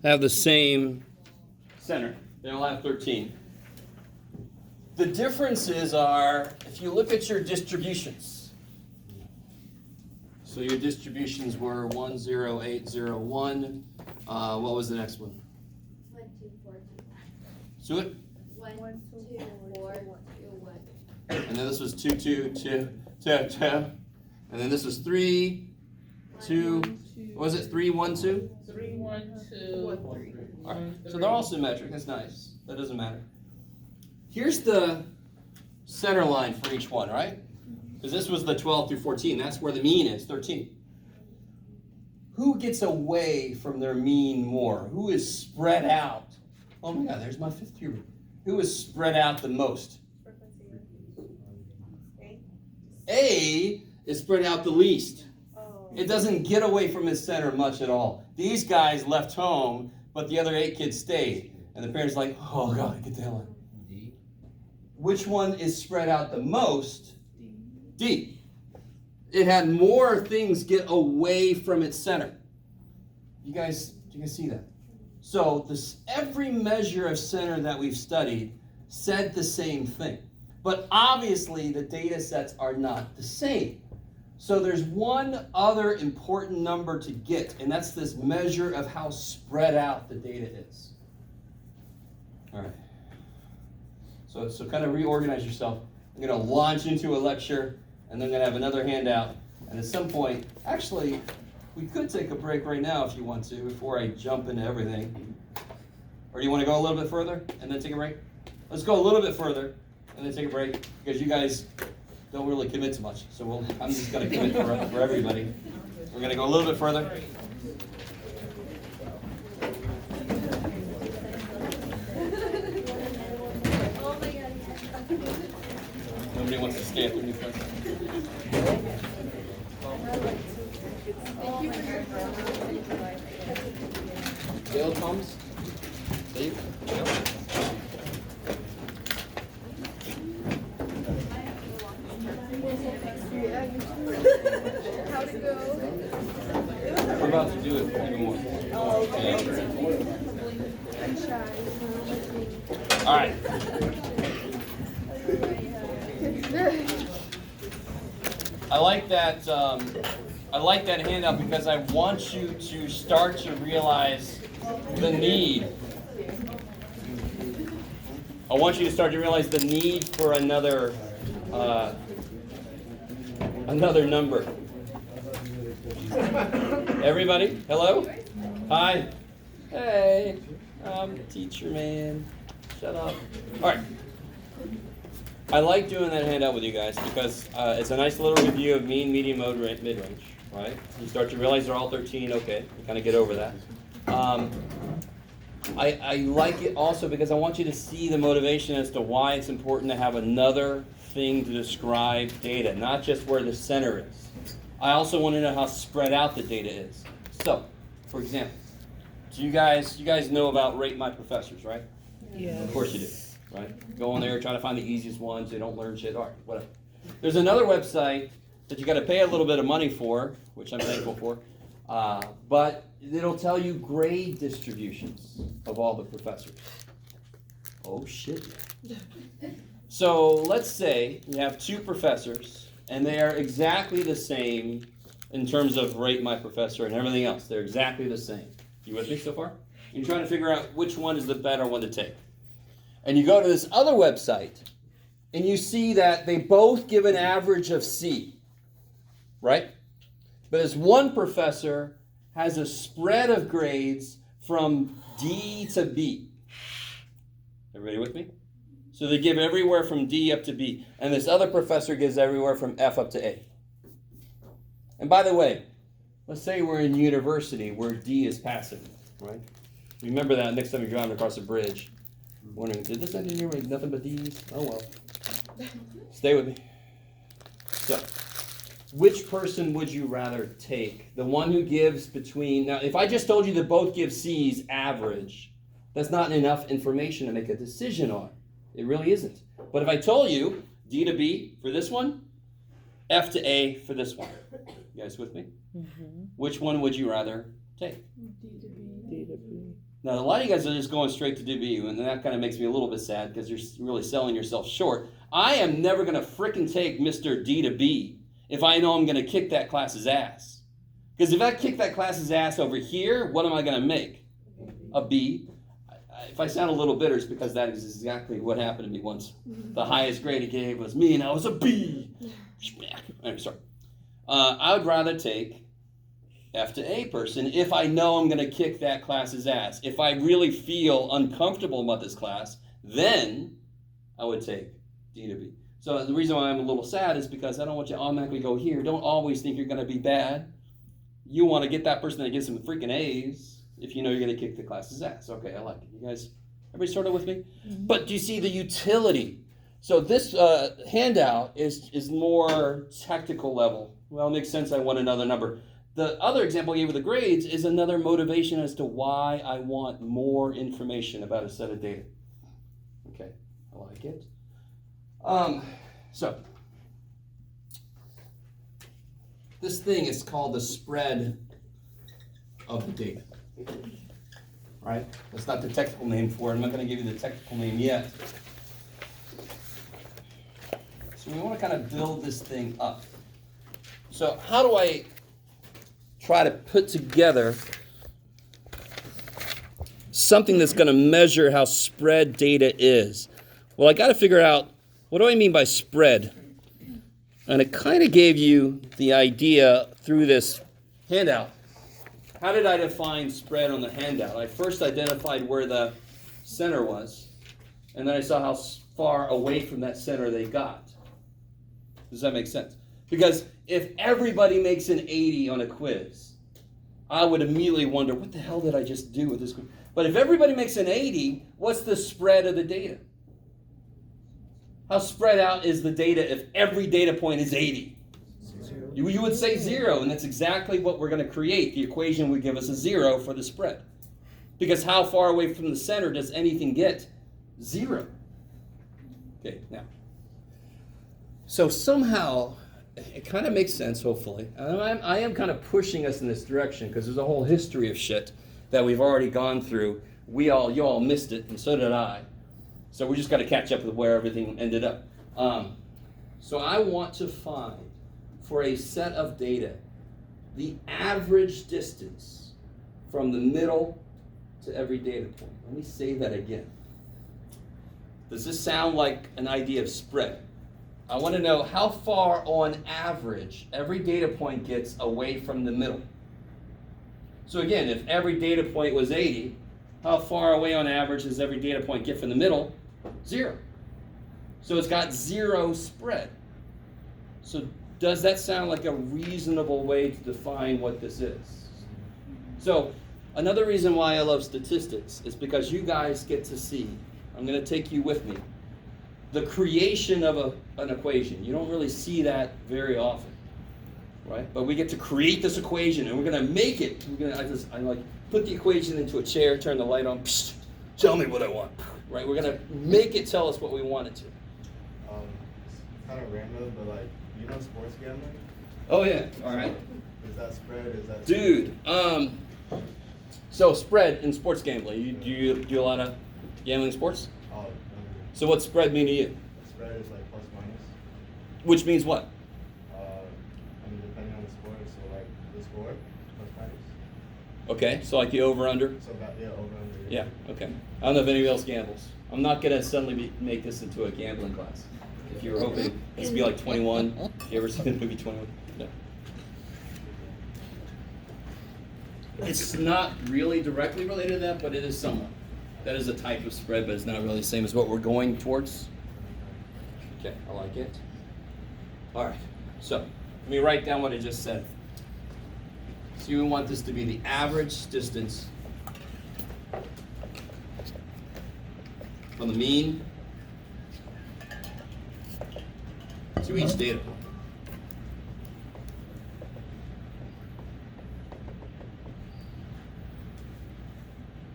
have the same center. They all have 13. The differences are, if you look at your distributions. So your distributions were 1, 0, 8, 0, 1. What was the next one? 1, 2, 4, 2. So it? 1, 2, 4, 2, 1. And then this was 2, 2, 2, 2, 2. And then this was 3, 2. What was it? 3, 1, 2? 3, 1, 2, 1, 3. All right. So they're all symmetric. That's nice. That doesn't matter. Here's the center line for each one, right? Because this was the 12 through 14. That's where the mean is, 13. Who gets away from their mean more? Who is spread out? Oh my God, there's my fifth cubic. Who is spread out the most? A is spread out the least. It doesn't get away from its center much at all. These guys left home, but the other 8 kids stayed. And the parents are like, oh God, get the hell out. Which one is spread out the most? D. It had more things get away from its center. Do you guys see that? So every measure of center that we've studied said the same thing. But obviously the data sets are not the same. So there's one other important number to get, and that's this measure of how spread out the data is. All right. So kind of reorganize yourself. I'm going to launch into a lecture, and then I'm going to have another handout. And at some point, actually, we could take a break right now if you want to, before I jump into everything. Or do you want to go a little bit further and then take a break? Let's go a little bit further and then take a break, because you guys don't really commit to much. So I'm just going to commit for everybody. We're going to go a little bit further. Nobody wants to stay at the new place. Dale comes. Dave? Dale? How'd it go? We're about to do it even more. I'm shy. All right. I like that handout because I want you to start to realize the need. I want you to start to realize the need for another number. Everybody, hello? Hi. Hey. Teacher man. Shut up. All right. I like doing that handout with you guys because it's a nice little review of mean, median, mode, mid-range, right? You start to realize they're all 13, okay, you kind of get over that. I like it also because I want you to see the motivation as to why it's important to have another thing to describe data, not just where the center is. I also want to know how spread out the data is. So, for example, do you guys know about Rate My Professors, right? Yeah. Of course you do. Right? Go on there, try to find the easiest ones. They don't learn shit. All right, whatever. There's another website that you got to pay a little bit of money for, which I'm thankful for, but it'll tell you grade distributions of all the professors. Oh shit. So let's say you have 2 professors, and they are exactly the same in terms of Rate My Professor and everything else. They're exactly the same. You with me so far? You're trying to figure out which one is the better one to take. And you go to this other website, and you see that they both give an average of C, right? But as one professor has a spread of grades from D to B. Everybody with me? So they give everywhere from D up to B. And this other professor gives everywhere from F up to A. And by the way, let's say we're in university where D is passive, right? Remember that next time you're driving across a bridge. Wondering, did this engineer make nothing but D's? Oh well. Stay with me. So, which person would you rather take? The one who gives between... Now, if I just told you that both give C's average, that's not enough information to make a decision on. It really isn't. But if I told you D to B for this one, F to A for this one. You guys with me? Mm-hmm. Which one would you rather take? D to B. Now, a lot of you guys are just going straight to DB, and that kind of makes me a little bit sad because you're really selling yourself short. I am never going to frickin' take Mr. D to B if I know I'm going to kick that class's ass. Because if I kick that class's ass over here, what am I going to make? A B. If I sound a little bitter, it's because that is exactly what happened to me once. The highest grade he gave was me, and I was a B. Anyway, sorry. I would rather take F to A person if I know I'm going to kick that class's ass. If I really feel uncomfortable about this class, then I would take D to B. So the reason why I'm a little sad is because I don't want you to automatically go here. Don't always think you're going to be bad. You want to get that person that gives them freaking A's if you know you're going to kick the class's ass. Okay, I like it. You guys, everybody sort of with me? Mm-hmm. But do you see the utility? So this handout is more technical level. Well, it makes sense I want another number. The other example I gave with the grades is another motivation as to why I want more information about a set of data. Okay, I like it. So this thing is called the spread of the data. Right? That's not the technical name for it. I'm not going to give you the technical name yet. So we want to kind of build this thing up. So how do I try to put together something that's going to measure how spread data is? Well, I got to figure out, what do I mean by spread? And it kind of gave you the idea through this handout. How did I define spread on the handout? I first identified where the center was, and then I saw how far away from that center they got. Does that make sense? Because if everybody makes an 80 on a quiz, I would immediately wonder, what the hell did I just do with this quiz? But if everybody makes an 80, what's the spread of the data? How spread out is the data if every data point is 80? You would say 0, and that's exactly what we're going to create. The equation would give us a 0 for the spread. Because how far away from the center does anything get? 0. Okay, now. So somehow, it kind of makes sense, hopefully. I am kind of pushing us in this direction because there's a whole history of shit that we've already gone through. You all missed it, and so did I. So we just got to catch up with where everything ended up. So I want to find, for a set of data, the average distance from the middle to every data point. Let me say that again. Does this sound like an idea of spread? I want to know how far on average every data point gets away from the middle. So again, if every data point was 80, how far away on average does every data point get from the middle? 0. So it's got 0 spread. So does that sound like a reasonable way to define what this is? So another reason why I love statistics is because you guys get to see, I'm going to take you with me, the creation of an equation. You don't really see that very often, right? But we get to create this equation, and we're going to make it. I like put the equation into a chair, turn the light on, psh, tell me what I want, right? We're going to make it tell us what we want it to. It's kind of random, but like, you know sports gambling? Oh yeah, all right. Is that spread? Is that Dude, so spread in sports gambling. Do you do a lot of gambling sports? Oh, no. So what's spread mean to you? Spread is like plus minus. Which means what? I mean, depending on the score, so like the score plus minus. Okay, so like the over-under? So that, yeah, over under. Yeah, okay. I don't know if anybody else gambles. I'm not going to suddenly make this into a gambling class. If you were hoping this would be like 21. You ever seen the movie 21? No. It's not really directly related to that, but it is somewhat. That is a type of spread, but it's not really the same as what we're going towards. Okay, I like it. All right, so let me write down what I just said. So you want this to be the average distance from the mean to each data point.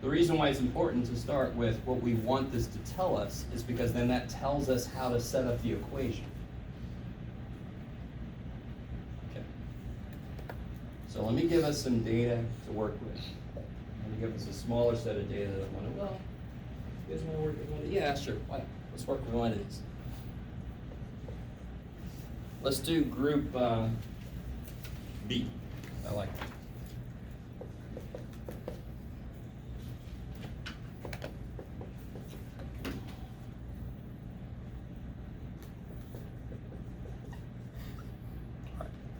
The reason why it's important to start with what we want this to tell us is because then that tells us how to set up the equation. Okay. So let me give us some data to work with. Let me give us a smaller set of data that want to, well, you guys want to work with one of these? Yeah, sure, why not? Let's work with one of these. Let's do group B. I like it.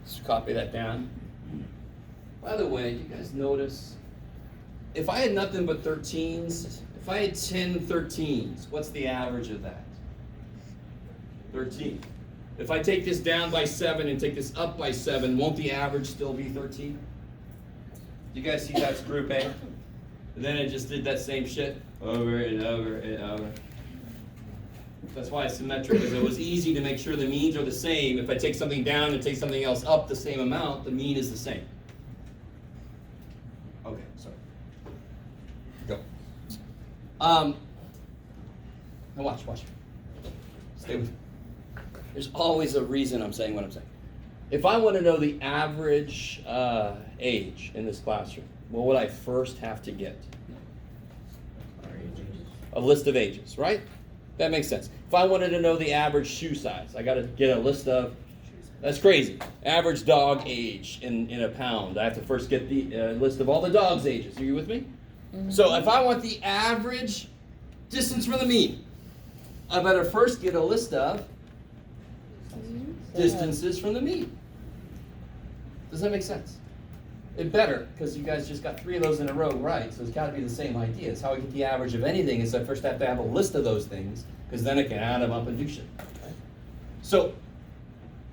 Let's copy that down. By the way, you guys notice, if I had nothing but 13s, if I had 10 13s, what's the average of that? 13. If I take this down by 7 and take this up by 7, won't the average still be 13? You guys see that's group A? And then it just did that same shit over and over and over. That's why it's symmetric, because it was easy to make sure the means are the same. If I take something down and take something else up the same amount, the mean is the same. Okay, sorry. Go. Now watch. Stay with me. There's always a reason I'm saying what I'm saying. If I want to know the average age in this classroom, what would I first have to get? A list of ages, right? That makes sense. If I wanted to know the average shoe size, I got to get a list of, that's crazy. Average dog age in a pound. I have to first get the list of all the dogs' ages. Are you with me? Mm-hmm. So if I want the average distance from the mean, I better first get a list of distances from the mean. Does that make sense? It better, because you guys just got 3 of those in a row right, so it's got to be the same idea. It's how I get the average of anything is I first have to have a list of those things, because then I can add them up and do shit. Okay? So,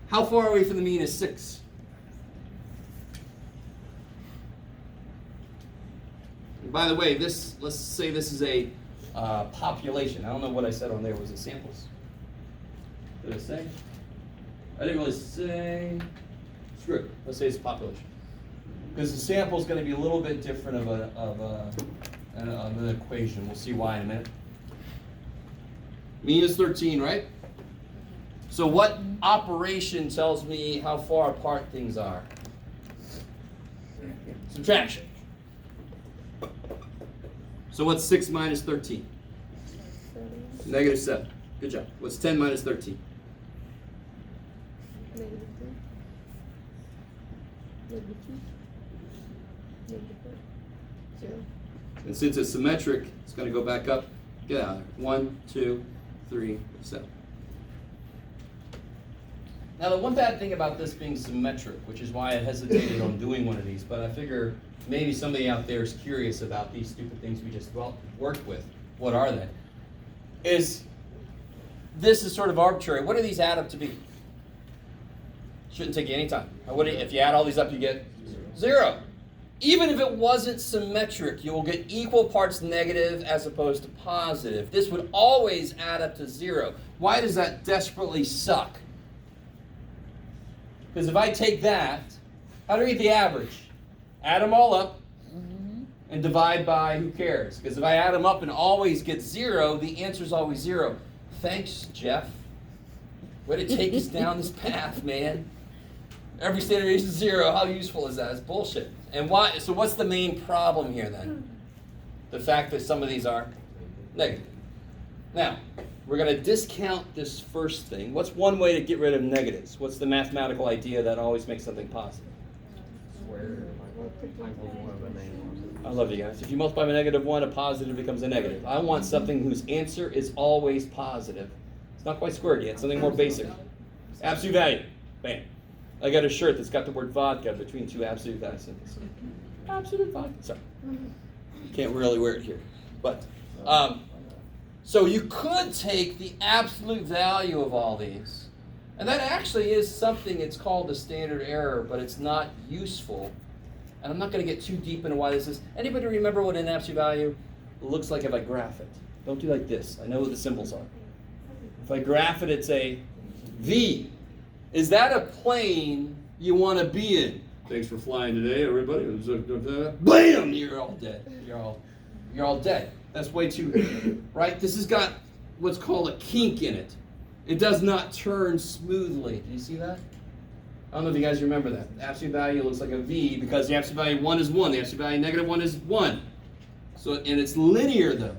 how far away from the mean is 6? And by the way, let's say this is a population. I don't know what I said on there. Was it samples? Did I say? I didn't really say. Screw it. Let's say it's population. Because the sample is going to be a little bit different of an equation. We'll see why in a minute. Mean is 13, right? So what operation tells me how far apart things are? Subtraction. So what's 6 minus 13? -7. Good job. What's 10 minus 13? And since it's symmetric, it's going to go back up. Get out of there. 1, 2, 3, 7. Now, the one bad thing about this being symmetric, which is why I hesitated on doing one of these, but I figure maybe somebody out there is curious about these stupid things we just worked with. What are they? This is sort of arbitrary. What do these add up to be? Shouldn't take you any time. If you add all these up, you get 0. Even if it wasn't symmetric, you will get equal parts negative as opposed to positive. This would always add up to 0. Why does that desperately suck? Because if I take that, how do I get the average? Add them all up and divide by who cares? Because if I add them up and always get 0, the answer is always 0. Thanks, Jeff. Way to take us down this path, man. Every standard deviation is 0. How useful is that? It's bullshit. And why? So what's the main problem here then? The fact that some of these are negative. Now, we're going to discount this first thing. What's one way to get rid of negatives? What's the mathematical idea that always makes something positive? I love you guys. If you multiply by -1, a positive becomes a negative. I want something whose answer is always positive. It's not quite squared yet. Something more basic. Absolute value. Bam. I got a shirt that's got the word vodka between 2 absolute value symbols. Absolute vodka. Sorry. Can't really wear it here. But, so you could take the absolute value of all these, and that actually is something, it's called a standard error, but it's not useful. And I'm not going to get too deep into why this is. Anybody remember what an absolute value looks like if I graph it? Don't do like this. I know what the symbols are. If I graph it, it's a V. Is that a plane you want to be in? Thanks for flying today, everybody. Bam! You're all dead. You're all dead. That's way too, right? This has got what's called a kink in it. It does not turn smoothly. Do you see that? I don't know if you guys remember that. The absolute value looks like a V because the absolute value 1 is 1. The absolute value -1 is 1. So, and it's linear though.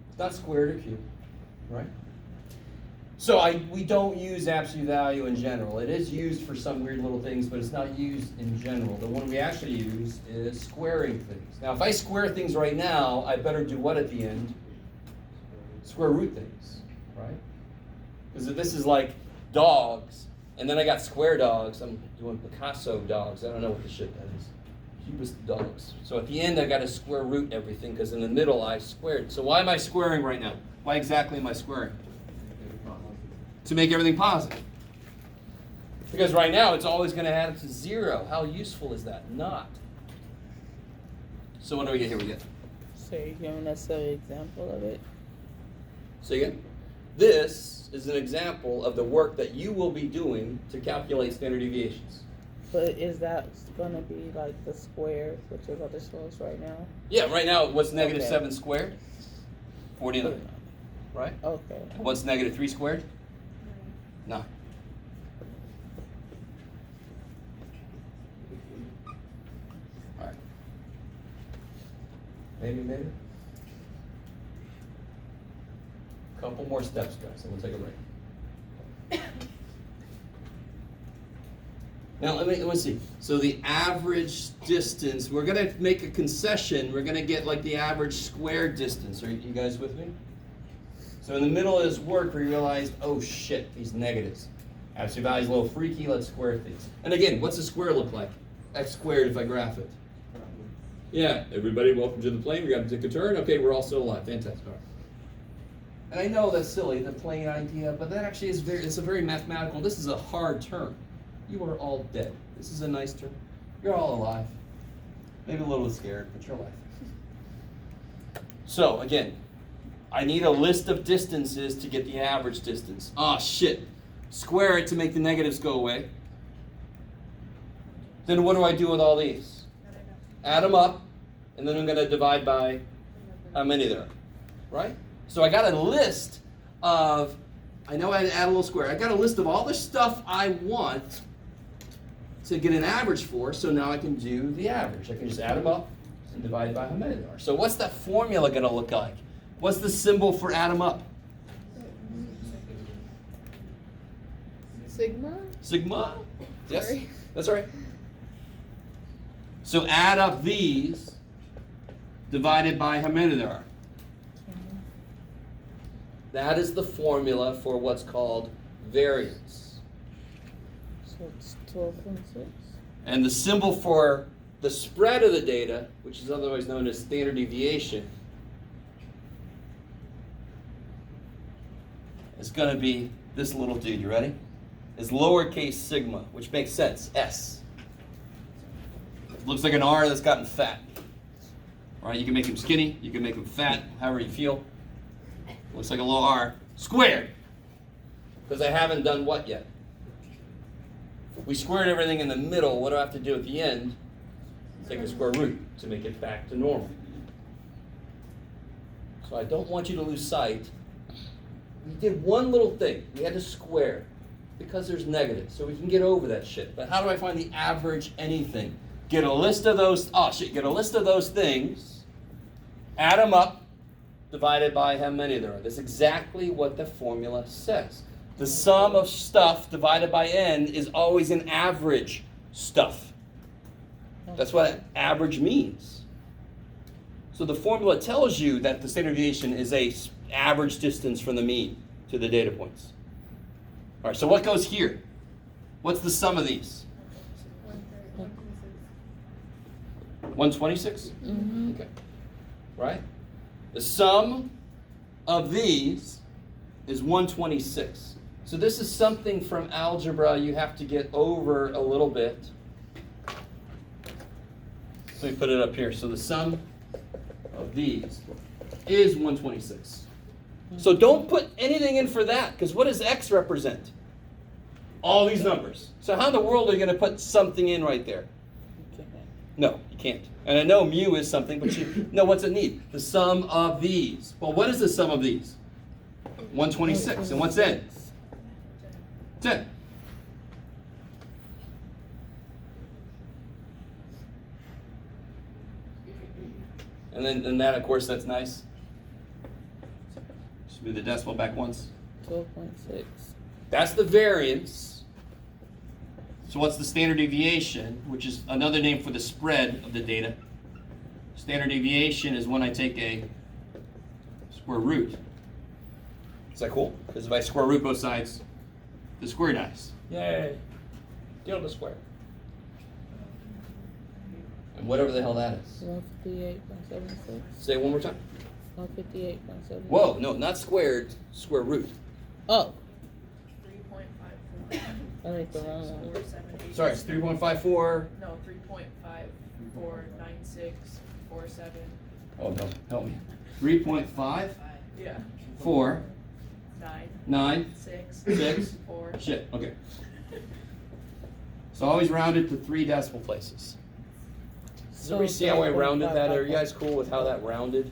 It's not squared or cubed, right? So we don't use absolute value in general. It is used for some weird little things, but it's not used in general. The one we actually use is squaring things. Now, if I square things right now, I better do what at the end? Square root things, right? Because if this is like dogs, and then I got square dogs, I'm doing Picasso dogs. I don't know what the shit that is. Cubist dogs. So at the end, I got to square root everything, because in the middle, I squared. So why am I squaring right now? Why exactly am I squaring? To make everything positive. Because right now, it's always going to add up to 0. How useful is that? Not. So what do we get here? We get. So you're giving us an example of it? So again, this is an example of the work that you will be doing to calculate standard deviations. But is that gonna be like the square, which you're about to show us right now? Yeah, right now, what's negative Okay. 7 squared? 49, right? Okay. And what's negative 3 squared? 9. All right. Maybe. Couple more steps, guys, and we'll take a break. Now, let's see. So the average distance, we're going to make a concession. We're going to get like the average square distance. Are you guys with me? So in the middle of this work, we realized, oh shit, these negatives. Absolute value is a little freaky. Let's square things. And again, what's a square look like? X squared if I graph it. Yeah, everybody, welcome to the plane. We got to take a turn. Okay, we're all still alive. Fantastic. All right. And I know that's silly, the plane idea, but that actually is it's a very mathematical. This is a hard term. You are all dead. This is a nice term. You're all alive. Maybe a little scared, but you're alive. So again, I need a list of distances to get the average distance. Oh shit. Square it to make the negatives go away. Then what do I do with all these? Add them up, and then I'm going to divide by how many there are, right? So I got a list of, I know I had to add a little square. I got a list of all the stuff I want to get an average for, so now I can do the average. I can just add them up and divide by how many there are. So what's that formula going to look like? What's the symbol for add them up? Sigma? Sigma? Yes, Sorry. that's right. So add up these divided by how many there are. That is the formula for what's called variance. So it's 12.6. And the symbol for the spread of the data, which is otherwise known as standard deviation, is going to be this little dude. You ready? Is lowercase sigma, which makes sense. S. Looks like an R that's gotten fat. All right, you can make him skinny, you can make him fat, however you feel. Looks like a little R. Squared. Because I haven't done what yet? We squared everything in the middle. What do I have to do at the end? Take a square root to make it back to normal. So I don't want you to lose sight. We did one little thing. We had to square because there's negatives. So we can get over that shit. But how do I find the average anything? Get a list of those. Oh shit! Get a list of those things. Add them up. Divided by how many there are. That's exactly what the formula says. The sum of stuff divided by n is always an average stuff. That's what average means. So the formula tells you that the standard deviation is a average distance from the mean to the data points. All right, so what goes here? What's the sum of these? 126? Mm-hmm. Okay. Right? The sum of these is 126. So this is something from algebra you have to get over a little bit. Let me put it up here. So the sum of these is 126. So don't put anything in for that, because what does x represent? All these numbers. So how in the world are you going to put something in right there? No, you can't. And I know mu is something, but you know what's it need? The sum of these. Well, what is the sum of these? 126. And what's n? 10. And then that, of course, that's nice. Just move the decimal back once. 12.6. That's the variance. So what's the standard deviation, which is another name for the spread of the data? Standard deviation is when I take a square root. Is that cool? Because if I square root both sides, the square dies. Yay. Deal the square. And whatever the hell that is. 158.76. Say it one more time. 158.76. Whoa, no, not squared, square root. Oh, 3.54. I think the wrong one. 478. Sorry, it's 3.54. No, 3.549647. Oh, no, help me. 3.5, Yeah. 4, 9, 9, 6, 6. 4. Shit, okay. So always round it to 3 decimal places. Does everybody see how I rounded that? Are you guys cool with how that rounded?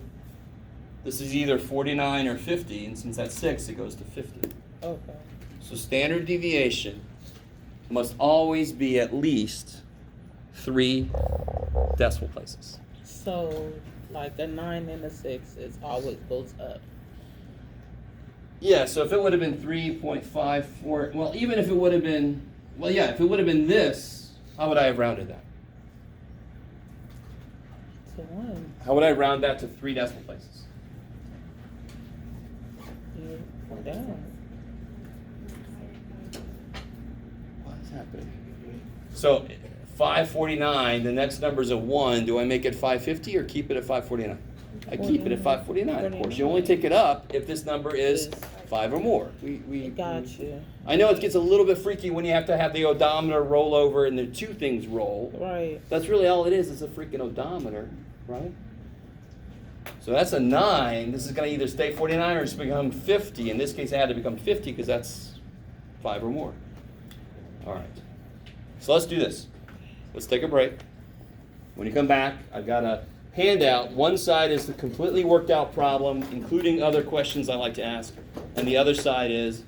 This is either 49 or 50, and since that's 6, it goes to 50. Okay. So standard deviation must always be at least 3 decimal places. So, like a 9 and a 6 is always goes up. Yeah, so if it would have been 3.54, well, even if it would have been, well, yeah, if it would have been this, how would I have rounded that? To 1. How would I round that to 3 decimal places? You're down. What is happening? So 549, the next number's a 1. Do I make it 550 or keep it at 549? I keep it at 549, of course. You only take it up if this number is 5 or more. We Got you. I know it gets a little bit freaky when you have to have the odometer roll over and the 2 things roll. Right. That's really all it is a freaking odometer, right? So that's a 9. This is going to either stay 49 or it's become 50. In this case, it had to become 50 because that's 5 or more. All right. So let's do this. Let's take a break. When you come back, I've got a handout. One side is the completely worked out problem, including other questions I like to ask. And the other side is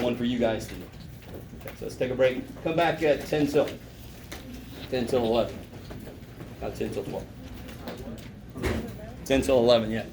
one for you guys to do. Okay, so let's take a break. Come back at 10 till 11. Not 10 till 12. 10 till 11, yeah.